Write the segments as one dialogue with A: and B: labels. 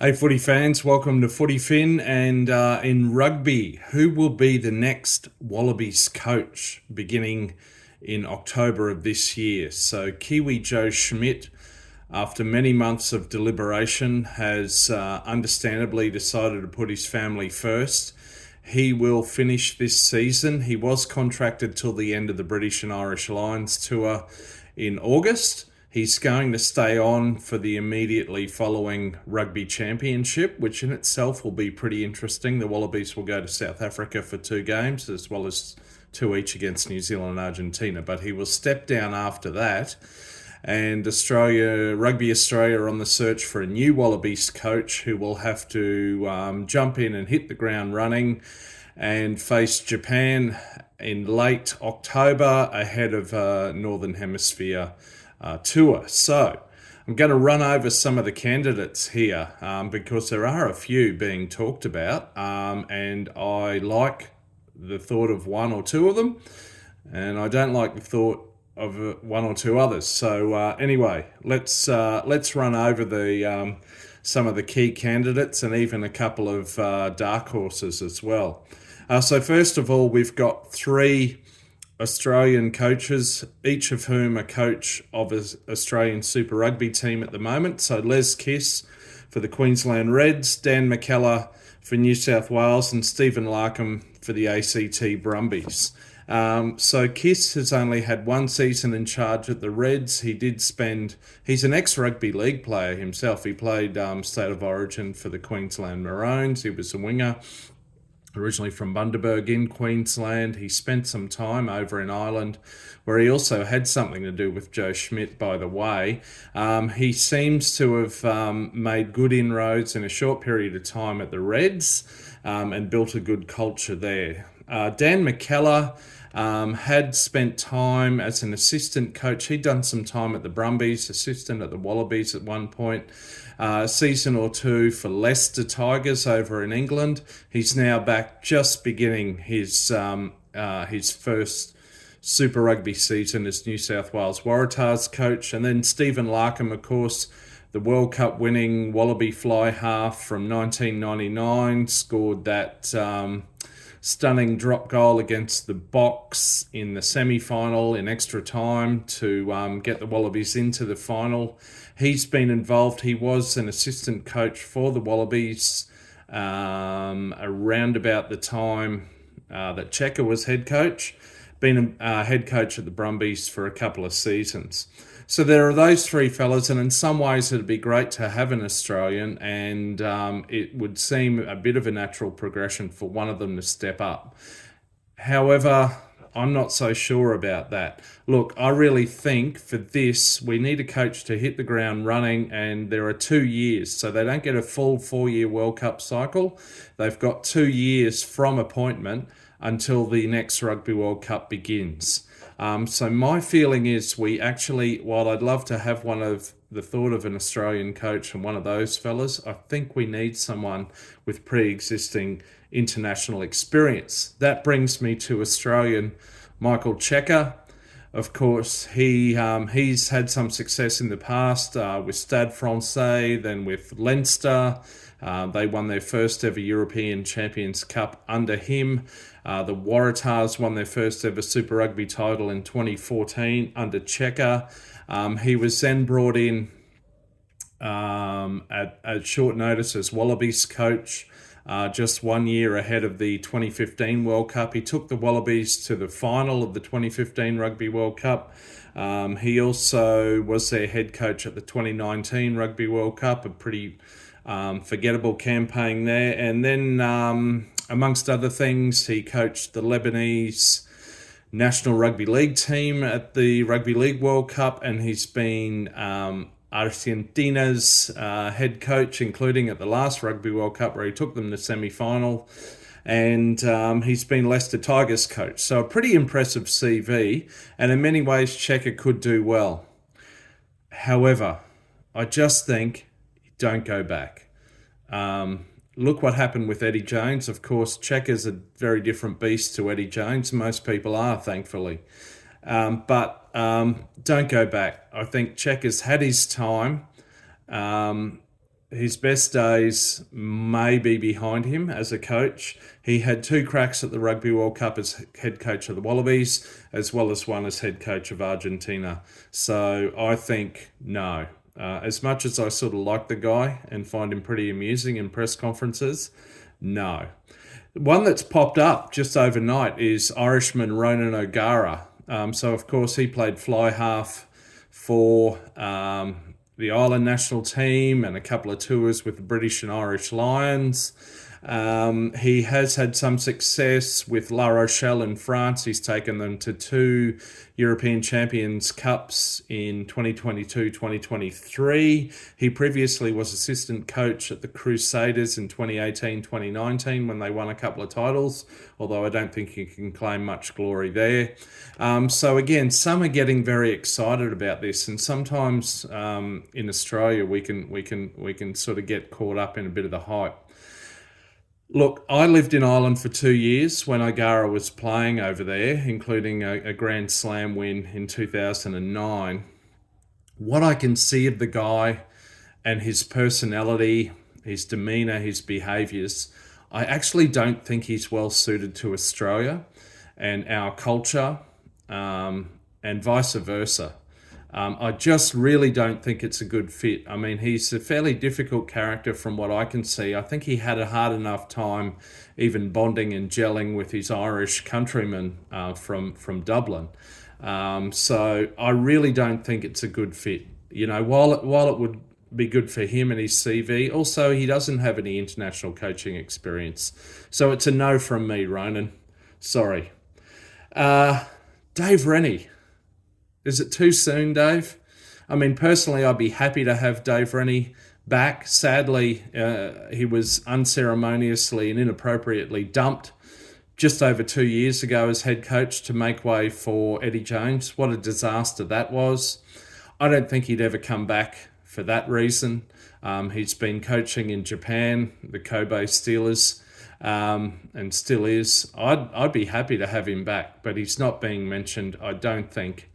A: Hey, footy fans, welcome to Footy Fin. And in rugby, who will be the next Wallabies coach beginning in October of this year? So, Kiwi Joe Schmidt, after many months of deliberation, has understandably decided to put his family first. He will finish this season. He was contracted till the end of the British and Irish Lions tour in August. He's going to stay on for the immediately following Rugby Championship, which in itself will be pretty interesting. The Wallabies will go to South Africa for 2 games, as well as two each against New Zealand and Argentina. But he will step down after that. And Rugby Australia are on the search for a new Wallabies coach who will have to jump in and hit the ground running and face Japan in late October ahead of Northern Hemisphere tour. So I'm going to run over some of the candidates here because there are a few being talked about, and I like the thought of one or two of them, and I don't like the thought of one or two others. So anyway, let's run over the some of the key candidates and even a couple of dark horses as well. So first of all, we've got three Australian coaches, each of whom are coach of an Australian Super Rugby team at the moment. So Les Kiss for the Queensland Reds, Dan McKellar for New South Wales, and Stephen Larkham for the ACT Brumbies. So Kiss has only had one season in charge at the Reds. He's an ex-rugby league player himself. He played State of Origin for the Queensland Maroons. He was a winger, originally from Bundaberg in Queensland. He spent some time over in Ireland, where he also had something to do with Joe Schmidt, by the way. He seems to have made good inroads in a short period of time at the Reds and built a good culture there. Dan McKellar had spent time as an assistant coach. He'd done some time at the Brumbies, assistant at the Wallabies at one point, a season or two for Leicester Tigers over in England. He's now back, just beginning his first Super Rugby season as New South Wales Waratahs coach. And then Stephen Larkham, of course, the World Cup winning Wallaby fly half from 1999, scored that stunning drop goal against the Box in the semi-final in extra time to get the Wallabies into the final. He's been involved. He was an assistant coach for the Wallabies around about the time that Cheika was head coach. Been a head coach at the Brumbies for a couple of seasons. So there are those three fellas, and in some ways it'd be great to have an Australian, and it would seem a bit of a natural progression for one of them to step up. However, I'm not so sure about that. Look, I really think for this, we need a coach to hit the ground running, and there are 2 years, so they don't get a full 4-year World Cup cycle. They've got 2 years from appointment until the next Rugby World Cup begins. So my feeling is while I'd love to have the thought of an Australian coach and one of those fellas, I think we need someone with pre-existing international experience. That brings me to Australian Michael Cheika. Of course, he's had some success in the past with Stade Francais, then with Leinster. They won their first ever European Champions Cup under him. The Waratahs won their first ever Super Rugby title in 2014 under Cheika. He was then brought in at short notice as Wallabies coach, just 1 year ahead of the 2015 World Cup. He took the Wallabies to the final of the 2015 Rugby World Cup. He also was their head coach at the 2019 Rugby World Cup, a pretty forgettable campaign there. And then, amongst other things, he coached the Lebanese National Rugby League team at the Rugby League World Cup, and he's been Argentina's head coach, including at the last Rugby World Cup where he took them to semi-final. And he's been Leicester Tigers coach. So a pretty impressive CV, and in many ways Cheika could do well. However, I just think don't go back. Look what happened with Eddie Jones. Of course, Cheika's a very different beast to Eddie Jones. Most people are, thankfully. But don't go back. I think Cheika's had his time. his best days may be behind him as a coach. He had two cracks at the Rugby World Cup as head coach of the Wallabies, as well as one as head coach of Argentina. So I think no. As much as I sort of like the guy and find him pretty amusing in press conferences, no. One that's popped up just overnight is Irishman Ronan O'Gara. So, of course, he played fly half for the Ireland national team and a couple of tours with the British and Irish Lions. He has had some success with La Rochelle in France. He's taken them to two European Champions Cups in 2022-2023. He previously was assistant coach at the Crusaders in 2018-2019 when they won a couple of titles, although I don't think he can claim much glory there. So again, some are getting very excited about this, and sometimes in Australia we can sort of get caught up in a bit of the hype. Look, I lived in Ireland for 2 years when O'Gara was playing over there, including a Grand Slam win in 2009. What I can see of the guy and his personality, his demeanour, his behaviours, I actually don't think he's well suited to Australia and our culture, and vice versa. I just really don't think it's a good fit. I mean, he's a fairly difficult character from what I can see. I think he had a hard enough time even bonding and gelling with his Irish countrymen from Dublin. So I really don't think it's a good fit. You know, while it would be good for him and his CV, also he doesn't have any international coaching experience. So it's a no from me, Ronan. Sorry. Dave Rennie. Is it too soon, Dave? I mean, personally, I'd be happy to have Dave Rennie back. Sadly, he was unceremoniously and inappropriately dumped just over 2 years ago as head coach to make way for Eddie Jones. What a disaster that was. I don't think he'd ever come back for that reason. He's been coaching in Japan, the Kobe Steelers, and still is. I'd be happy to have him back, but he's not being mentioned. I don't think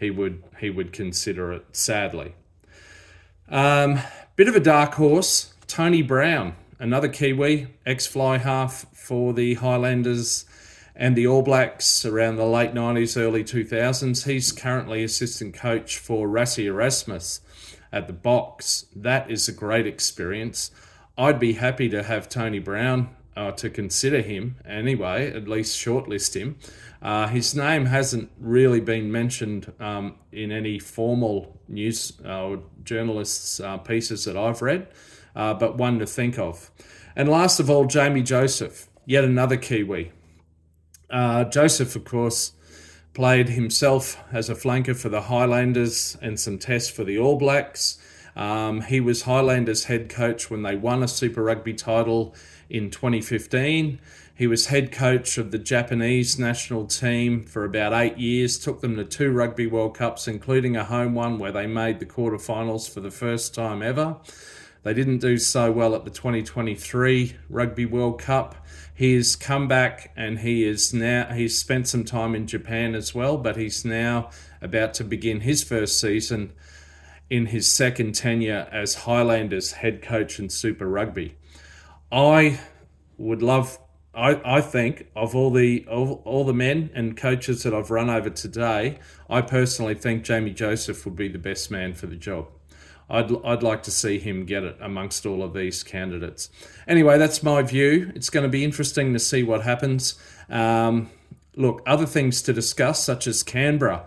A: he would consider it, sadly. Bit of a dark horse, Tony Brown, another Kiwi, ex-fly half for the Highlanders and the All Blacks around the late 90s, early 2000s. He's currently assistant coach for Rassie Erasmus at the Box. That is a great experience. I'd be happy to have Tony Brown, to consider him anyway, at least shortlist him. His name hasn't really been mentioned in any formal news or journalists' pieces that I've read, but one to think of. And last of all, Jamie Joseph, yet another Kiwi. Joseph, of course, played himself as a flanker for the Highlanders and some tests for the All Blacks. He was Highlanders head coach when they won a Super Rugby title in 2015. He was head coach of the Japanese national team for about 8 years, took them to 2 Rugby World Cups, including a home one where they made the quarterfinals for the first time ever. They didn't do so well at the 2023 Rugby World Cup. He has come back and he's spent some time in Japan as well, but he's now about to begin his first season in his second tenure as Highlanders head coach in Super Rugby. I think of all the men and coaches that I've run over today, I personally think Jamie Joseph would be the best man for the job. I'd like to see him get it amongst all of these candidates. Anyway, that's my view. It's going to be interesting to see what happens. Look, other things to discuss, such as Canberra,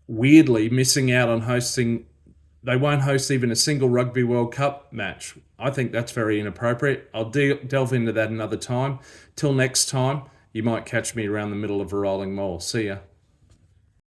A: weirdly missing out on hosting. They won't host even a single Rugby World Cup match. I think that's very inappropriate. I'll delve into that another time. Till next time, you might catch me around the middle of a rolling mall. See ya.